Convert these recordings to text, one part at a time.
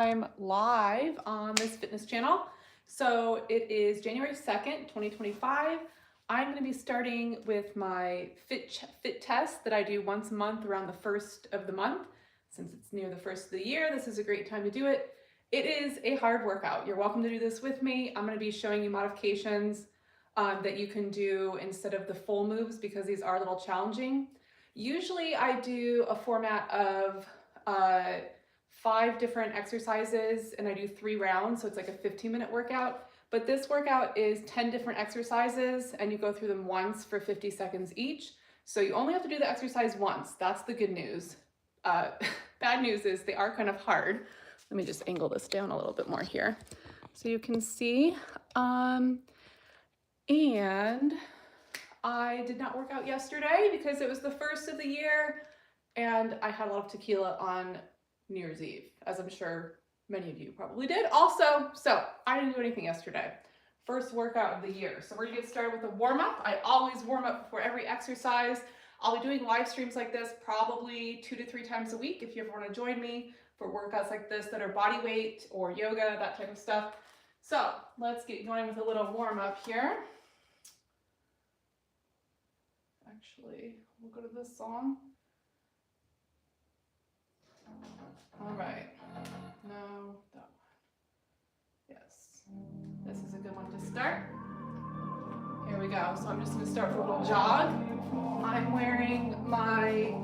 I'm live on this fitness channel. So it is January 2nd, 2025. I'm going to be starting with my fit test that I do once a month around the first of the month. Since it's near the first of the year, this is a great time to do it. It is a hard workout. You're welcome to do this with me. I'm going to be showing you modifications that you can do instead of the full moves because these are a little challenging. Usually I do a format of 5 different exercises and I do 3 rounds, so it's like a 15-minute workout. But this workout is 10 different exercises and you go through them once for 50 seconds each. So you only have to do the exercise once. That's the good news. Bad news is they are kind of hard. Let me just angle this down a little bit more here so you can see. And I did not work out yesterday because it was the first of the year and I had a lot of tequila on New Year's Eve, as I'm sure many of you probably did also. So I didn't do anything yesterday. First workout of the year. So we're gonna get started with a warm up. I always warm up before every exercise. I'll be doing live streams like this probably 2 to 3 times a week if you ever want to join me for workouts like this that are body weight or yoga, that type of stuff. So let's get going with a little warm up here. Actually, we'll go to this song. All right, no, that one. Yes, this is a good one to start. Here we go. So I'm just going to start with a little jog. I'm wearing my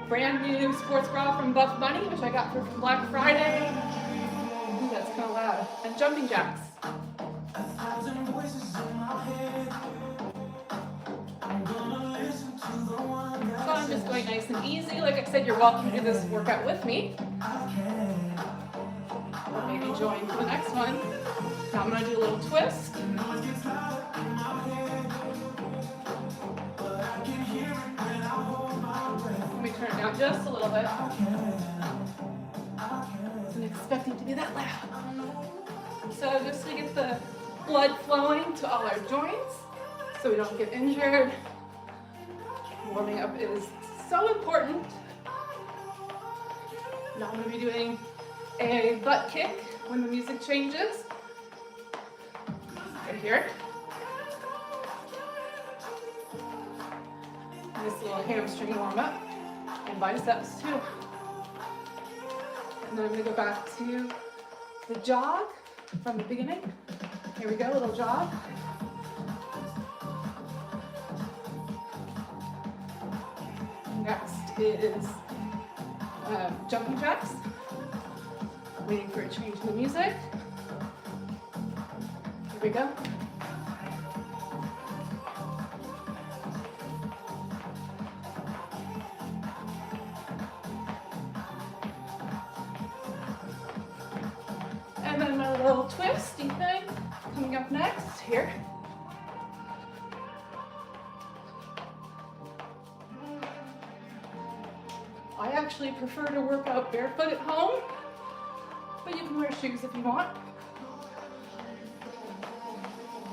brand new sports bra from Buff Bunny, which I got for Black Friday. Ooh, that's kind of loud. And jumping jacks. So I'm just going nice and easy. Like I said, you're welcome to do this workout with me. Or maybe join for the next one. Now I'm going to do a little twist. Let me turn it down just a little bit. Wasn't expecting to be that loud. So just to get the blood flowing to all our joints so we don't get injured. Warming up is so important. Now I'm going to be doing a butt kick when the music changes. Right here. This little hamstring warm up and biceps too. And then I'm going to go back to the jog from the beginning. Here we go, a little jog. Next is jumping jacks. Waiting for a change in the music. Here we go. And then my little twisty thing coming up next here. I actually prefer to work out barefoot at home, but you can wear shoes if you want.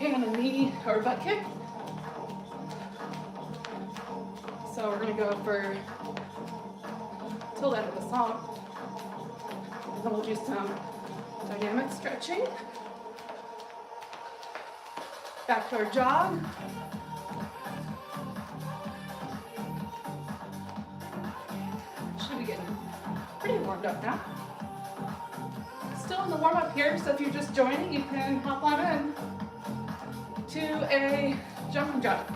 And a knee or butt kick. So we're gonna go for till the end of the song. And then we'll do some dynamic stretching. Back to our jog. Should be getting pretty warmed up now. Still in the warm up here, so if you're just joining, you can hop on in to a jumping jack.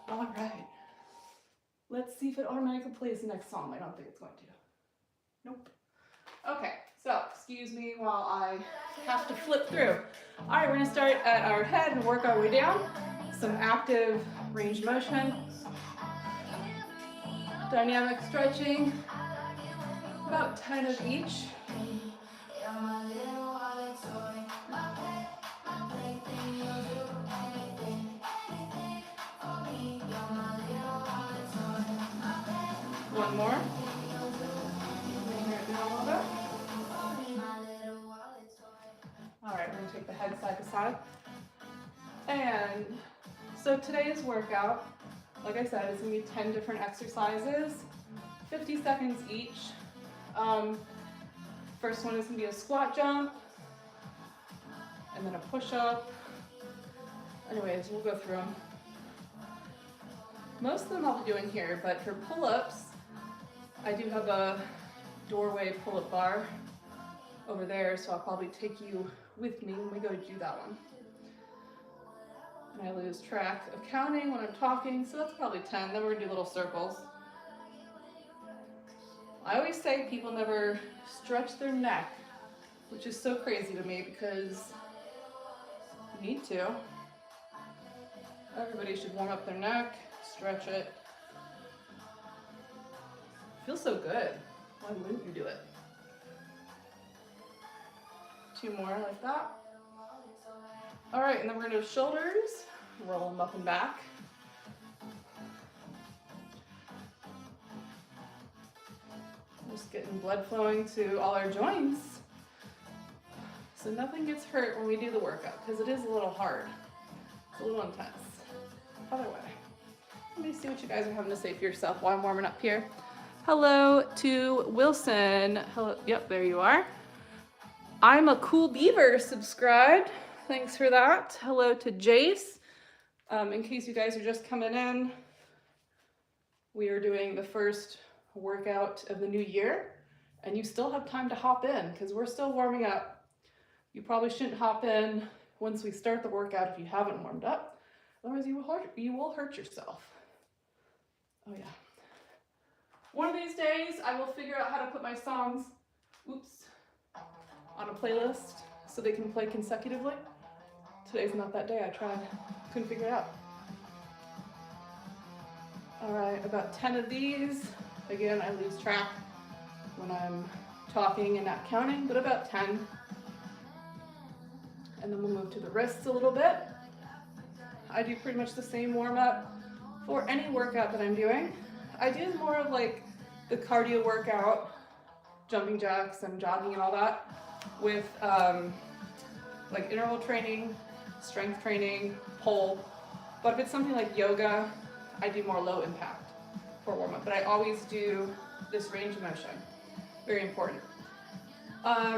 All right. Let's see if it automatically plays the next song. I don't think it's going to. Nope. Okay, so excuse me while I have to flip through. All right, we're gonna start at our head and work our way down. Some active range of motion. Dynamic stretching. About 10 of each. One more. All right, we're gonna take the head side to side. And so today's workout, like I said, is gonna be 10 different exercises, 50 seconds each. First one is gonna be a squat jump, and then a push-up. Anyways, we'll go through them. Most of them I'll be doing here, but for pull-ups, I do have a doorway pull-up bar over there, so I'll probably take you with me when we go do that one. And I lose track of counting when I'm talking, so that's probably 10. Then we're gonna do little circles. I always say people never stretch their neck, which is so crazy to me because you need to. Everybody should warm up their neck, stretch it. Feels so good. Why wouldn't you do it? 2 more like that. All right, and then we're gonna do shoulders, roll them up and back. Just getting blood flowing to all our joints. So nothing gets hurt when we do the workout because it is a little hard. It's a little intense. Other way. Let me see what you guys are having to say for yourself while I'm warming up here. Hello to Wilson. Hello, yep, there you are. I'm a Cool Beaver subscribed. Thanks for that. Hello to Jace. In case you guys are just coming in, we are doing the first workout of the new year, and you still have time to hop in because we're still warming up. You probably shouldn't hop in once we start the workout if you haven't warmed up. Otherwise you will hurt yourself. Oh yeah. One of these days I will figure out how to put my songs, on a playlist so they can play consecutively. Today's not that day. I tried, couldn't figure it out. All right, about 10 of these. Again, I lose track when I'm talking and not counting, but about 10. And then we'll move to the wrists a little bit. I do pretty much the same warm up for any workout that I'm doing. I do more of like the cardio workout, jumping jacks and jogging and all that with like interval training, strength training, pull. But if it's something like yoga, I do more low impact for warm up. But I always do this range of motion. Very important.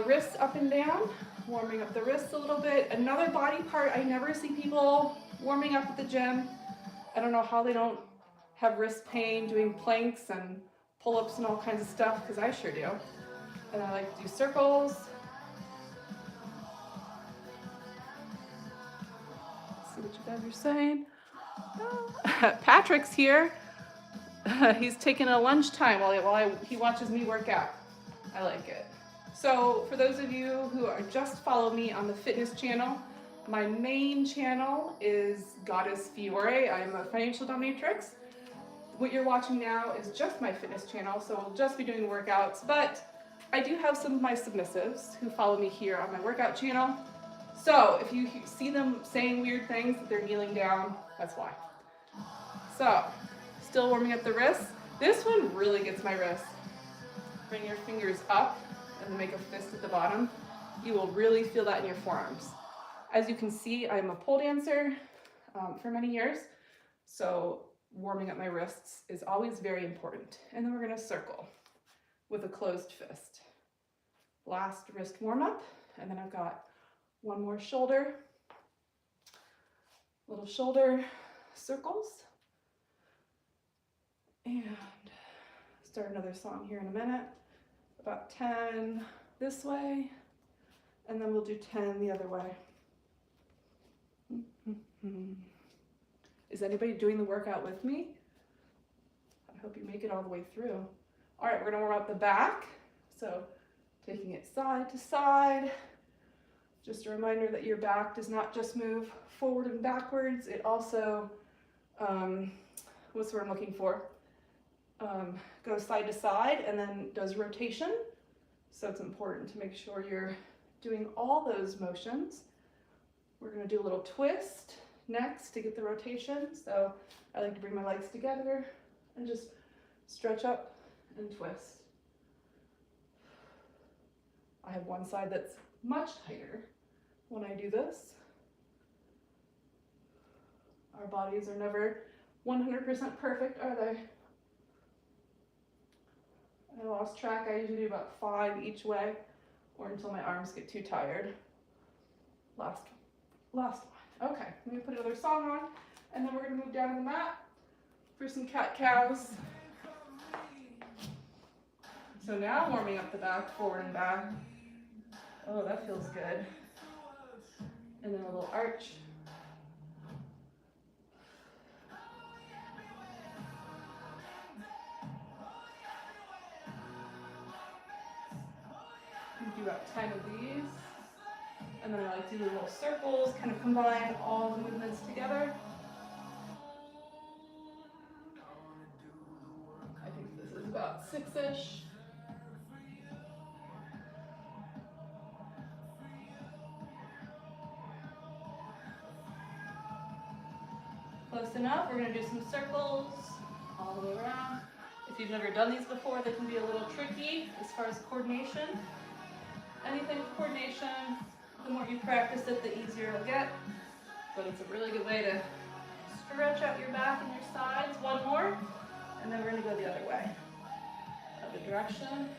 Wrists up and down, warming up the wrists a little bit. Another body part I never see people warming up at the gym. I don't know how they don't have wrist pain doing planks and pull-ups and all kinds of stuff, because I sure do. And I like to do circles. See what you guys are saying. Patrick's here. He's taking a lunchtime while he watches me work out. I like it. So for those of you who are just follow me on the fitness channel, my main channel is Goddess Fiore. I'm a financial dominatrix. What you're watching now is just my fitness channel, so we'll just be doing workouts, but I do have some of my submissives who follow me here on my workout channel. So if you see them saying weird things, that they're kneeling down, that's why. So, still warming up the wrists. This one really gets my wrists. Bring your fingers up and then make a fist at the bottom. You will really feel that in your forearms. As you can see, I'm a pole dancer for many years, so warming up my wrists is always very important. And then we're gonna circle with a closed fist. Last wrist warm up, and then I've got one more shoulder, little shoulder circles. And start another song here in a minute. About 10 this way, and then we'll do 10 the other way. Is anybody doing the workout with me? I hope you make it all the way through. All right, we're gonna warm up the back. So taking it side to side. Just a reminder that your back does not just move forward and backwards. It also, what's the word I'm looking for? Goes side to side and then does rotation. So it's important to make sure you're doing all those motions. We're gonna do a little twist next to get the rotation. So I like to bring my legs together and just stretch up and twist. I have one side that's much tighter, when I do this. Our bodies are never 100% perfect, are they? I lost track. I usually do about 5 each way, or until my arms get too tired. Last one. Okay, let me put another song on, and then we're gonna move down to the mat for some cat-cows. So now warming up the back, forward and back. Oh, that feels good. And then a little arch. Do about 10 of these. And then I like to do little circles, kind of combine all the movements together. I think this is about 6-ish. Close enough. We're going to do some circles all the way around. If you've never done these before, they can be a little tricky as far as coordination. Anything with coordination, the more you practice it, the easier it'll get. But it's a really good way to stretch out your back and your sides. One more, and then we're going to go the other way. Other direction.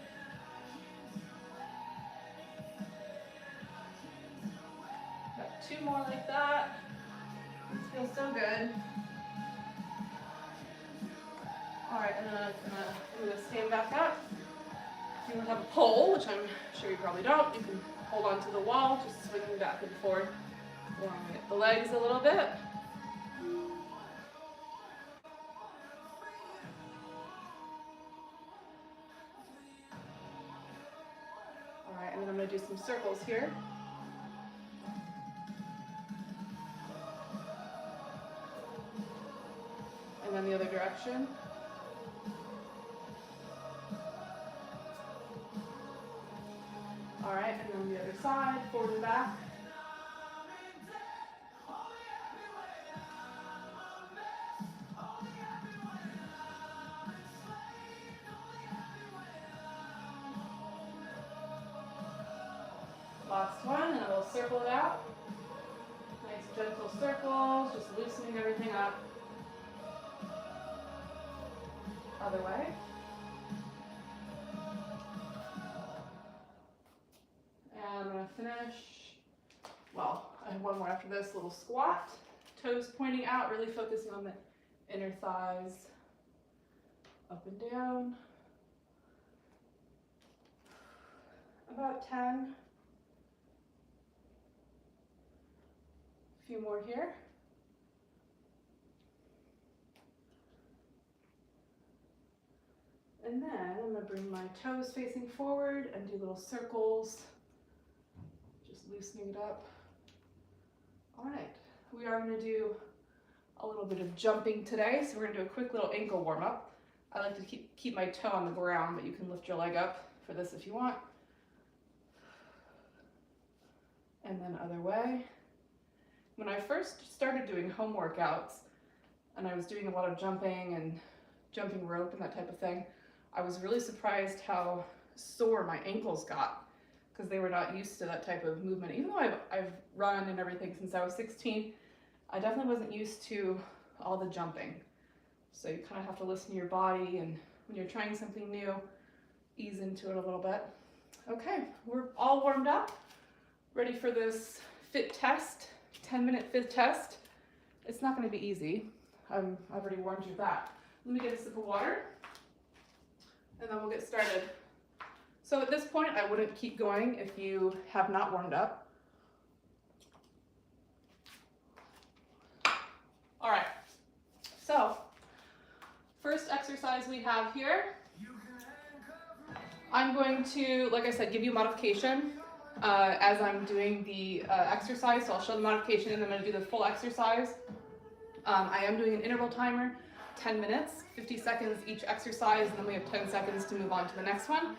Got 2 more like that. This feels so good. All right, and then I'm going to stand back up. If you have a pole, which I'm sure you probably don't, you can hold on to the wall, just swinging back and forth, warming the legs a little bit. All right, and then I'm going to do some circles here. And then the other direction. All right, and then the other side, forward and back. Last one, and we'll circle it out. Nice gentle circles, just loosening everything up. Other way. And I'm going to finish, well, I have one more after this, little squat. Toes pointing out, really focusing on the inner thighs. Up and down. About 10. A few more here. And then I'm going to bring my toes facing forward and do little circles. Just loosening it up. All right, we are going to do a little bit of jumping today. So we're going to do a quick little ankle warm up. I like to keep my toe on the ground, but you can lift your leg up for this if you want. And then other way. When I first started doing home workouts, and I was doing a lot of jumping and jumping rope and that type of thing, I was really surprised how sore my ankles got because they were not used to that type of movement. Even though I've run and everything since I was 16, I definitely wasn't used to all the jumping. So you kind of have to listen to your body, and when you're trying something new, ease into it a little bit. Okay, we're all warmed up, ready for this fit test, 10-minute fit test. It's not going to be easy. I've already warned you of that. Let me get a sip of water, and then we'll get started. So at this point, I wouldn't keep going if you have not warmed up. All right, so first exercise we have here, I'm going to, like I said, give you a modification as I'm doing the exercise. So I'll show the modification and I'm going to do the full exercise. I am doing an interval timer, 10 minutes, 50 seconds each exercise, and then we have 10 seconds to move on to the next one.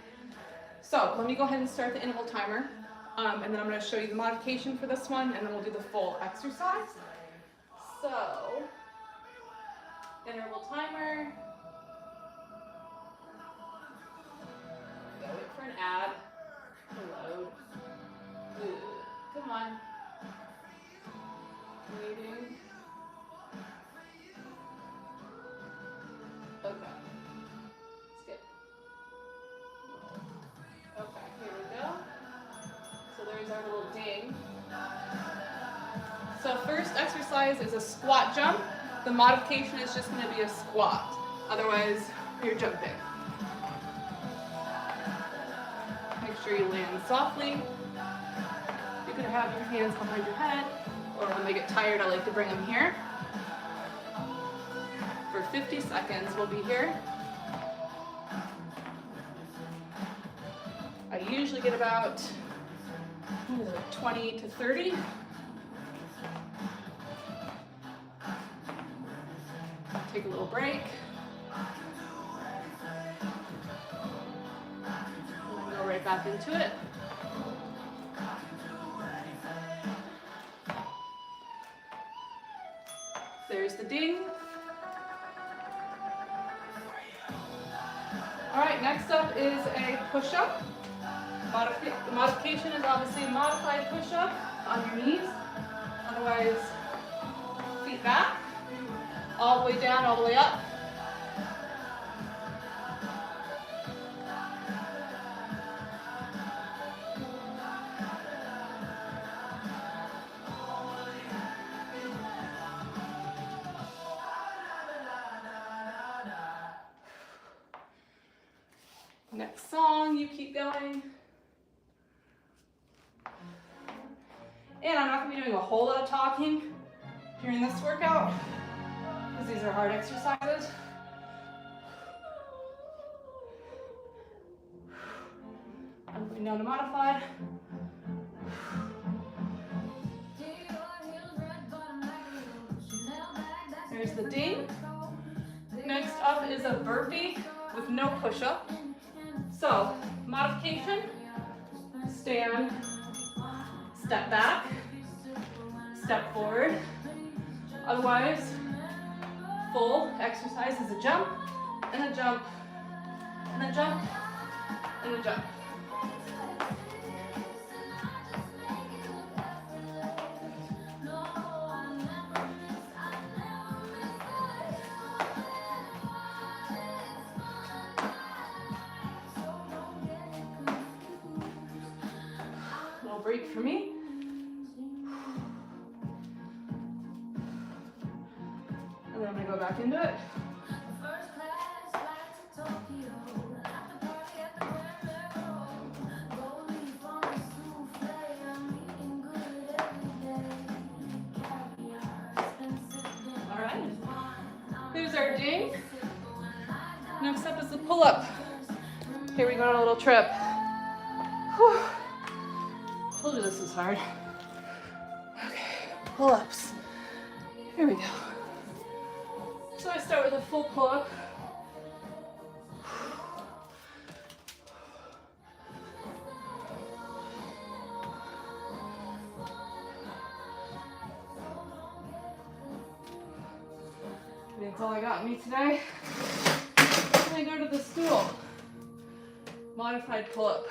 So let me go ahead and start the interval timer, and then I'm going to show you the modification for this one, and then we'll do the full exercise. So, interval timer. Gotta wait for an ad to load. Ooh, come on. Waiting. Okay. Skip. Okay, here we go. So there's our little ding. So first exercise is a squat jump. The modification is just going to be a squat. Otherwise, you're jumping. Make sure you land softly. You can have your hands behind your head, or when they get tired, I like to bring them here. For 50 seconds, we'll be here. I usually get about 20 to 30. Take a little break. And then go right back into it. There's the ding. All right, next up is a push-up. The modification is obviously a modified push-up on your knees. Otherwise, feet back, all the way down, all the way up. Next song, you keep going. And I'm not going to be doing a whole lot of talking during this workout, because these are hard exercises. I'm going down to modified. There's the ding. Next up is a burpee with no push-up. So, modification, stand, step back, step forward. Otherwise, full exercise is a jump, and a jump, and a jump, and a jump. Break for me. And then I'm going to go back into it. All right. Here's our ding. Next up is the pull-up. Here we go on a little trip. Whew. Told you this was hard. Okay, pull-ups. Here we go. So I start with a full pull-up. That's all I got in me today. Then I go to the stool. Modified pull-up.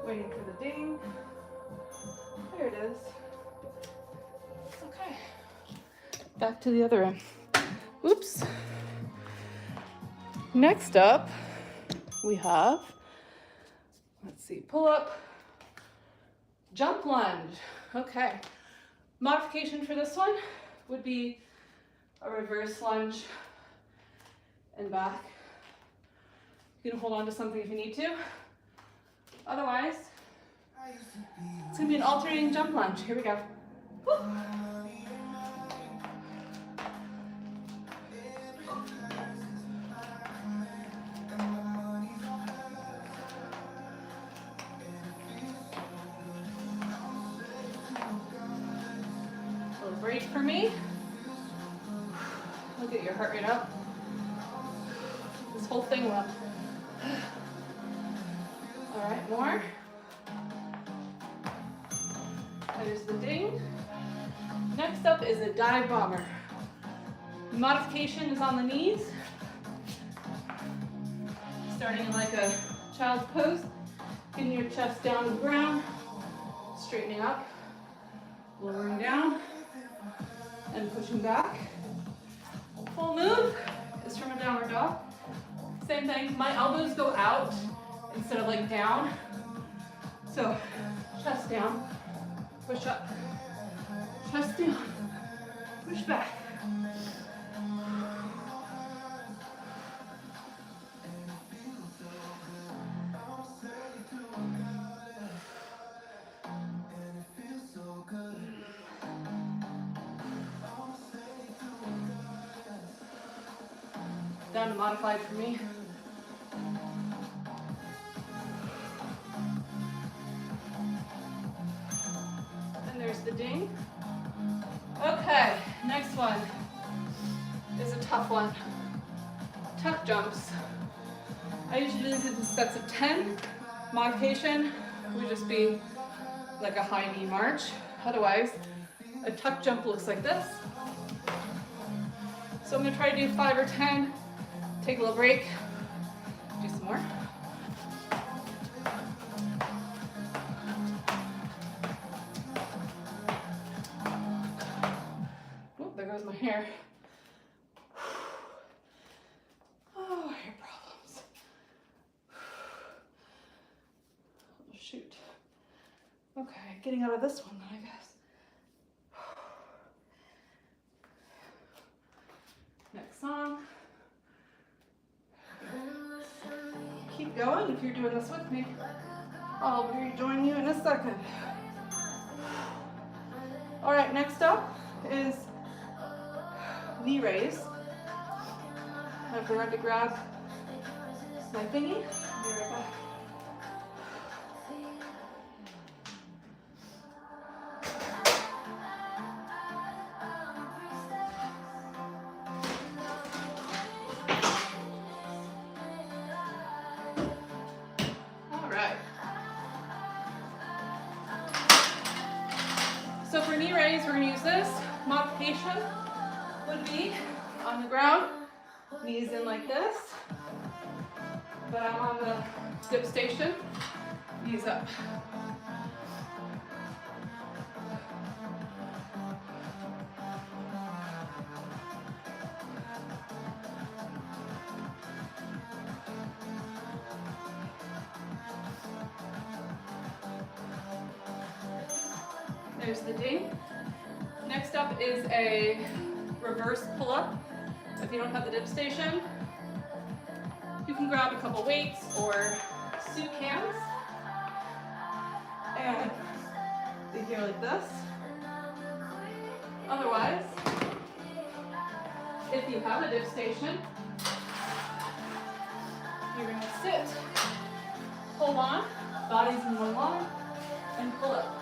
Waiting for the ding. There it is. Okay. Back to the other end. Oops. Next up, we have, let's see, pull up, jump lunge. Okay. Modification for this one would be a reverse lunge and back. You can hold on to something if you need to. Otherwise, it's going to be an alternating jump lunge. Here we go. Woo. A little break for me. Look at your heart rate up. This whole thing will. All right. 5 more. There's the ding. Next up is a dive bomber. The modification is on the knees. Starting in like a child's pose, getting your chest down to the ground, straightening up, lowering down, and pushing back. Full move is from a downward dog. Same thing, my elbows go out instead of like down. So chest down, push up, chest down, push back. Down to modified for me. And there's the ding. Okay, next one is a tough one. Tuck jumps. I usually do these in sets of 10. Modification would just be like a high knee march. Otherwise, a tuck jump looks like this. So I'm gonna try to do 5 or 10. Take a little break, do some more. Oh, there goes my hair. Oh, hair problems. Oh, shoot. Okay, getting out of this one then, I guess. Next song. Keep going if you're doing this with me. I'll rejoin you in a second. All right, next up is knee raise. I forgot to grab my thingy. Be right back. So for knee raise, we're going to use this. Modification would be on the ground, knees in like this. But I'm on the dip station, knees up. There's the ding. Next up is a reverse pull-up. If you don't have the dip station, you can grab a couple weights or soup cans and be here like this. Otherwise, if you have a dip station, you're going to sit, hold on, body's in one line, and pull up.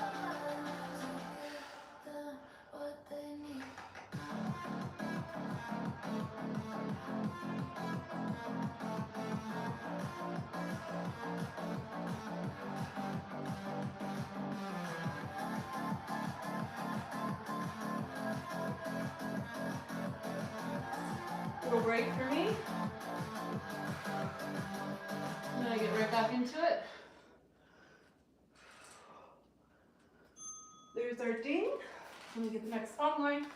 Little break for me. And then I get right back into it. There's our ding. Let me get the next online.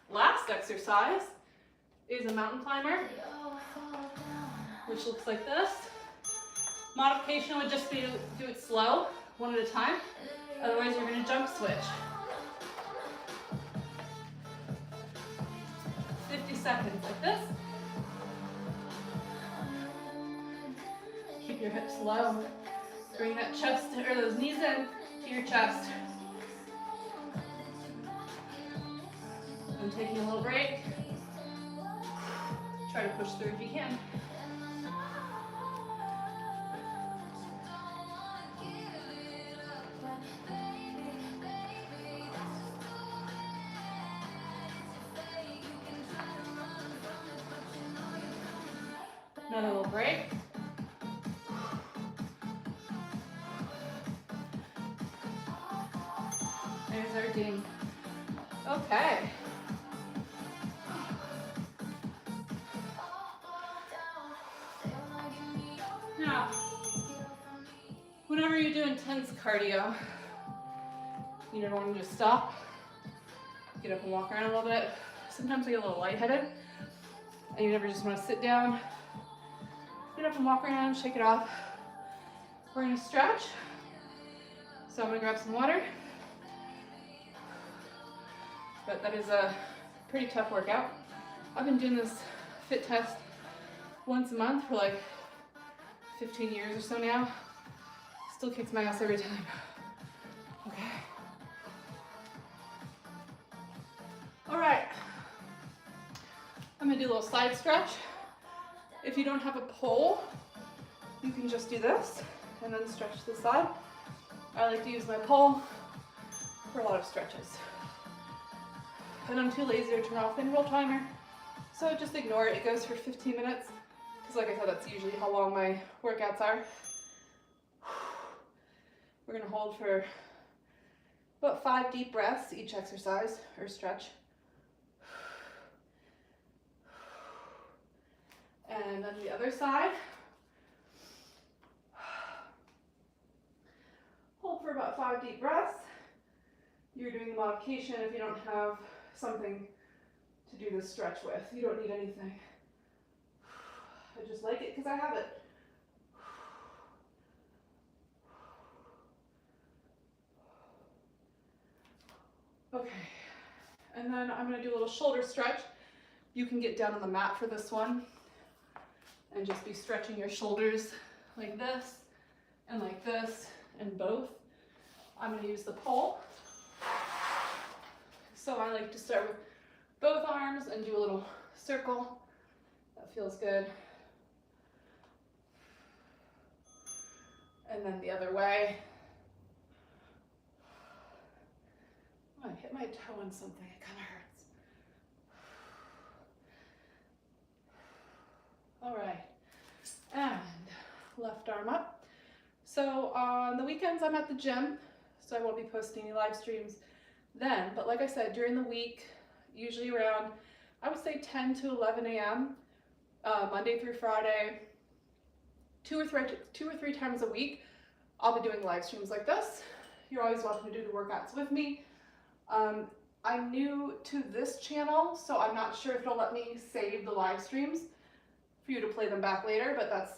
Last exercise is a mountain climber, which looks like this. Modification would just be to do it slow, one at a time. Otherwise, you're going to jump switch. 50 seconds like this. Keep your hips low. Bring that chest or those knees in to your chest. And taking a little break. Try to push through if you can. Another little break. There's our ding. Okay. Now, whenever you do intense cardio, you never want to just stop. Get up and walk around a little bit. Sometimes I get a little lightheaded, and you never just want to sit down. Get up and walk around, shake it off. We're gonna stretch. So I'm gonna grab some water. But that is a pretty tough workout. I've been doing this fit test once a month for like 15 years or so now. Still kicks my ass every time. Okay. All right. I'm gonna do a little side stretch. If you don't have a pole, you can just do this and then stretch to the side. I like to use my pole for a lot of stretches. And I'm too lazy to turn off the interval timer, so just ignore it. It goes for 15 minutes, because like I said, that's usually how long my workouts are. We're gonna hold for about 5 deep breaths each exercise or stretch. And then the other side. Hold for about 5 deep breaths. You're doing the modification if you don't have something to do this stretch with. You don't need anything. I just like it because I have it. Okay, and then I'm going to do a little shoulder stretch. You can get down on the mat for this one and just be stretching your shoulders like this and both. I'm going to use the pole. So I like to start with both arms and do a little circle. That feels good. And then the other way. Oh, I hit my toe on something, it kind of hurts. All right, and left arm up. So on the weekends I'm at the gym, so I won't be posting any live streams then, but like I said, during the week, usually around, I would say 10 to 11 a.m., Monday through Friday, two or three times a week, I'll be doing live streams like this. You're always welcome to do the workouts with me. I'm new to this channel, so I'm not sure if it'll let me save the live streams for you to play them back later, but that's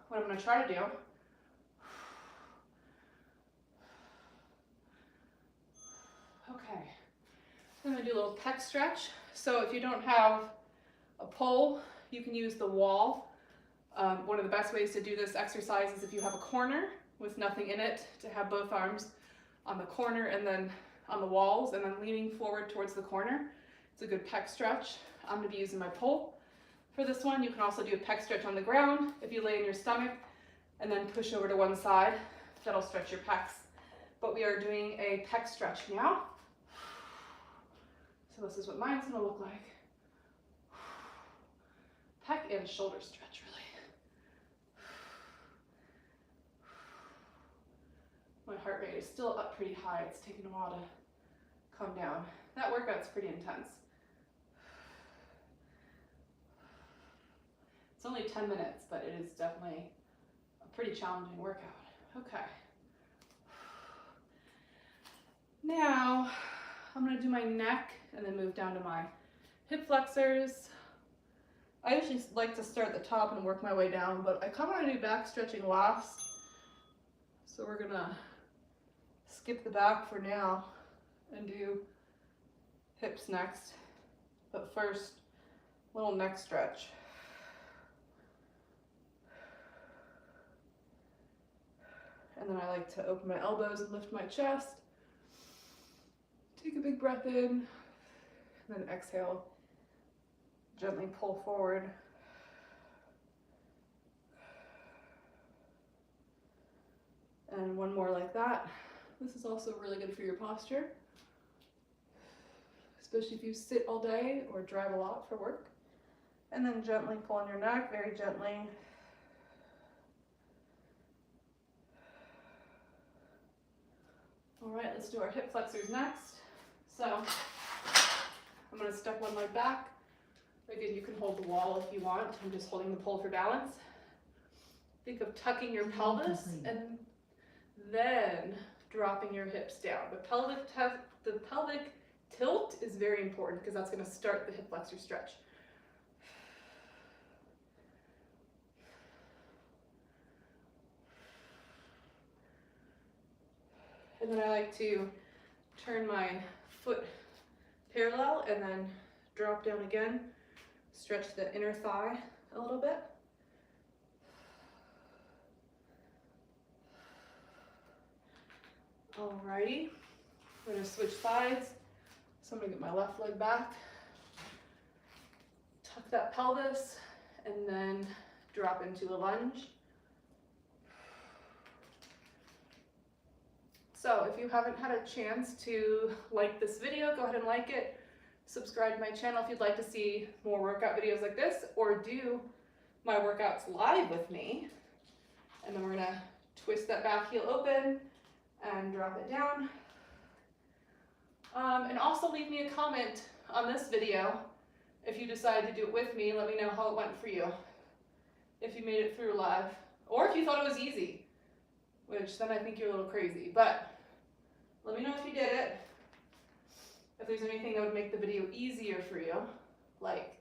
what I'm going to try to do. Okay, I'm going to do a little pec stretch. So if you don't have a pole, you can use the wall. One of the best ways to do this exercise is if you have a corner with nothing in it, to have both arms on the corner and then on the walls and then leaning forward towards the corner. It's a good pec stretch. I'm going to be using my pole for this one. You can also do a pec stretch on the ground if you lay on your stomach and then push over to one side. That'll stretch your pecs. But we are doing a pec stretch now. So this is what mine's going to look like. Pec and shoulder stretch, really. My heart rate is still up pretty high. It's taken a while to come down. That workout's pretty intense. It's only 10 minutes, but it is definitely a pretty challenging workout. Okay. Now, I'm going to do my neck and then move down to my hip flexors. I usually like to start at the top and work my way down, but I kind of want to do back stretching last. So we're going to skip the back for now and do hips next. But first, little neck stretch. And then I like to open my elbows and lift my chest. Take a big breath in, and then exhale. Gently pull forward. And one more like that. This is also really good for your posture, especially if you sit all day or drive a lot for work. And then gently pull on your neck, very gently. All right, let's do our hip flexors next. So I'm going to step one leg back. Again, you can hold the wall if you want. I'm just holding the pole for balance. Think of tucking your pelvis and then dropping your hips down. The pelvic tilt is very important because that's going to start the hip flexor stretch. And then I like to turn my foot parallel and then drop down again. Stretch the inner thigh a little bit. Alrighty, we're going to switch sides. So I'm going to get my left leg back, tuck that pelvis, and then drop into a lunge. So if you haven't had a chance to like this video, go ahead and like it. Subscribe to my channel if you'd like to see more workout videos like this, or do my workouts live with me. And then we're going to twist that back heel open and drop it down. And also leave me a comment on this video. If you decide to do it with me, let me know how it went for you. If you made it through live, or if you thought it was easy, which then I think you're a little crazy. But let me know if you did it. If there's anything that would make the video easier for you, like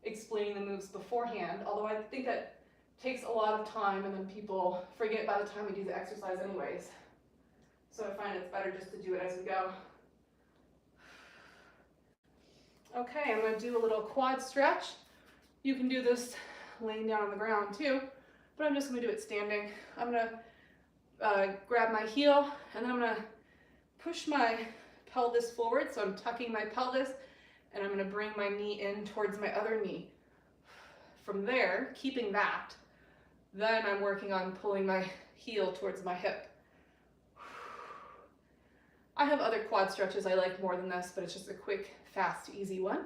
explaining the moves beforehand, although I think that takes a lot of time and then people forget by the time we do the exercise anyways. So I find it's better just to do it as we go. Okay, I'm going to do a little quad stretch. You can do this laying down on the ground too, but I'm just going to do it standing. I'm going to grab my heel and then I'm going to push my pelvis forward. So I'm tucking my pelvis and I'm going to bring my knee in towards my other knee. From there, keeping that, then I'm working on pulling my heel towards my hip. I have other quad stretches I like more than this, but it's just a quick, fast, easy one.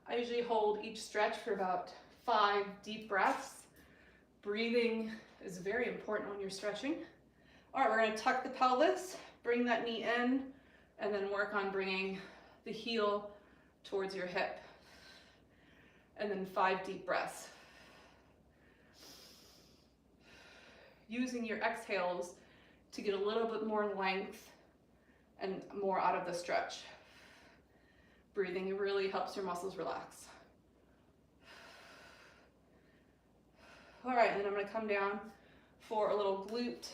I usually hold each stretch for about 5 deep breaths. Breathing is very important when you're stretching. All right, we're going to tuck the pelvis, bring that knee in, and then work on bringing the heel towards your hip. And then 5 deep breaths. Using your exhales to get a little bit more length and more out of the stretch. Breathing really helps your muscles relax. All right, and then I'm going to come down for a little glute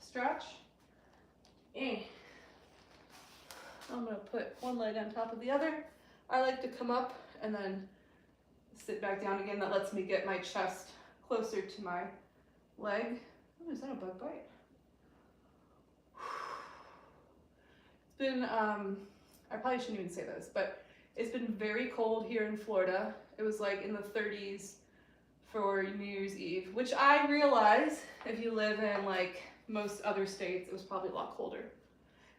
stretch. And I'm going to put one leg on top of the other. I like to come up and then sit back down again. That lets me get my chest closer to my leg. Oh, is that a bug bite? It's been, I probably shouldn't even say this, but it's been very cold here in Florida. It was like in the 30s for New Year's Eve, which I realize if you live in like most other states, it was probably a lot colder.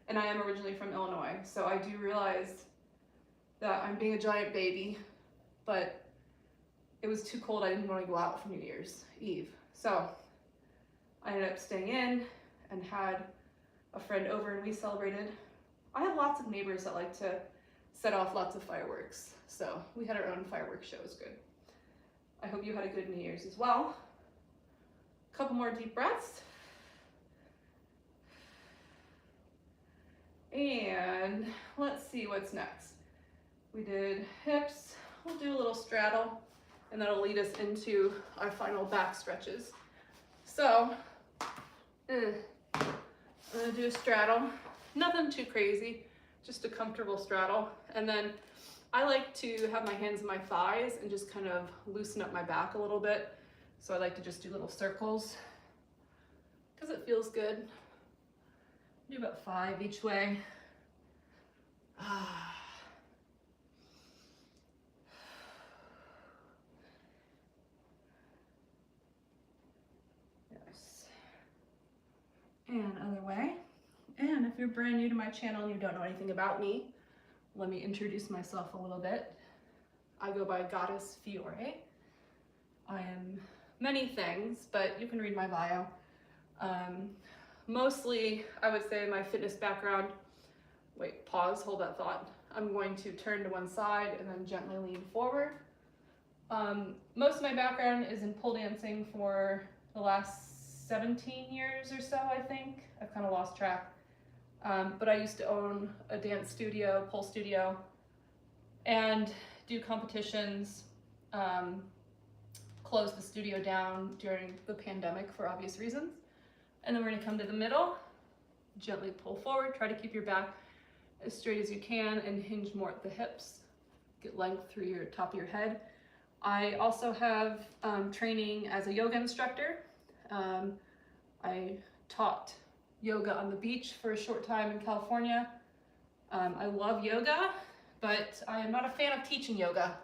And I am originally from Illinois, so I do realize that I'm being a giant baby, but it was too cold. I didn't want to go out for New Year's Eve. So I ended up staying in and had a friend over and we celebrated. I have lots of neighbors that like to set off lots of fireworks. So we had our own fireworks show. It was good. I hope you had a good New Year's as well. A couple more deep breaths. And let's see what's next. We did hips. We'll do a little straddle and that'll lead us into our final back stretches. So I'm gonna do a straddle, nothing too crazy, just a comfortable straddle. And then I like to have my hands in my thighs and just kind of loosen up my back a little bit. So I like to just do little circles because it feels good. Do about 5 each way. And other way. And if you're brand new to my channel and you don't know anything about me, let me introduce myself a little bit. I go by Goddess Fiore. I am many things, but you can read my bio. Mostly, I would say my fitness background, wait, pause, hold that thought. I'm going to turn to one side and then gently lean forward. Most of my background is in pole dancing for the last 17 years or so, I think. I've kind of lost track. But I used to own a dance studio, pole studio, and do competitions. Closed the studio down during the pandemic for obvious reasons. And then we're gonna come to the middle, gently pull forward, try to keep your back as straight as you can and hinge more at the hips. Get length through your top of your head. I also have training as a yoga instructor. I taught yoga on the beach for a short time in California. I love yoga, but I am not a fan of teaching yoga.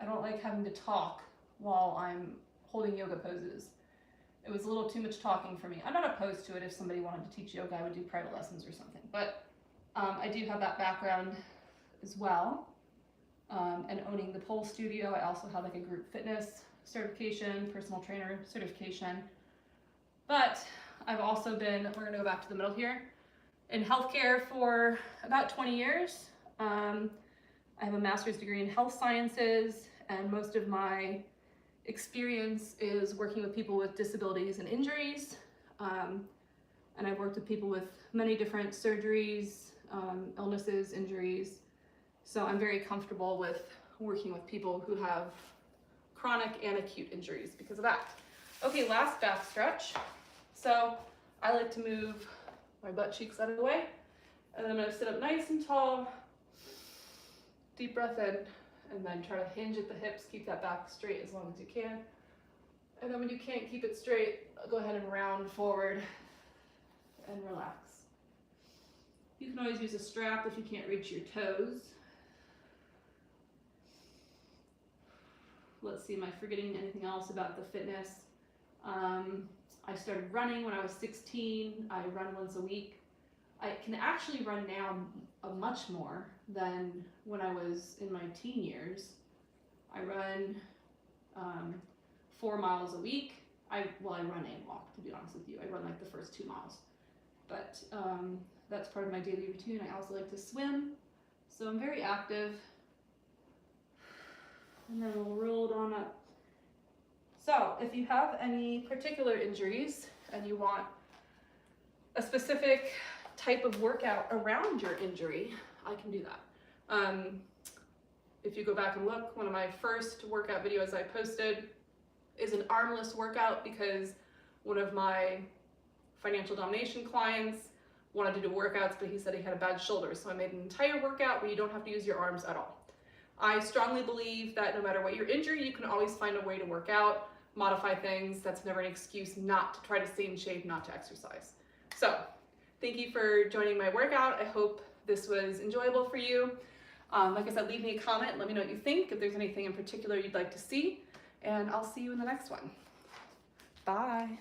I don't like having to talk while I'm holding yoga poses. It was a little too much talking for me. I'm not opposed to it. If somebody wanted to teach yoga, I would do private lessons or something. But I do have that background as well. And owning the pole studio, I also have like a group fitness certification, personal trainer certification. But I've also been, we're gonna go back to the middle here, in healthcare for about 20 years. I have a master's degree in health sciences, and most of my experience is working with people with disabilities and injuries. And I've worked with people with many different surgeries, illnesses, injuries. So I'm very comfortable with working with people who have chronic and acute injuries because of that. Okay, last back stretch. So I like to move my butt cheeks out of the way, and then I'm gonna sit up nice and tall, deep breath in, and then try to hinge at the hips, keep that back straight as long as you can. And then when you can't keep it straight, go ahead and round forward and relax. You can always use a strap if you can't reach your toes. Let's see, am I forgetting anything else about the fitness? I started running when I was 16. I run once a week. I can actually run now much more than when I was in my teen years. I run 4 miles a week. I run and walk, to be honest with you. I run like the first 2 miles. But that's part of my daily routine. I also like to swim, so I'm very active. And then we'll roll it on up. So if you have any particular injuries and you want a specific type of workout around your injury, I can do that. If you go back and look, one of my first workout videos I posted is an armless workout because one of my financial domination clients wanted to do workouts, but he said he had a bad shoulder. So I made an entire workout where you don't have to use your arms at all. I strongly believe that no matter what your injury, you can always find a way to work out, modify things. That's never an excuse not to try to stay in shape, not to exercise. So thank you for joining my workout. I hope this was enjoyable for you. Like I said, leave me a comment, let me know what you think, if there's anything in particular you'd like to see, and I'll see you in the next one. Bye.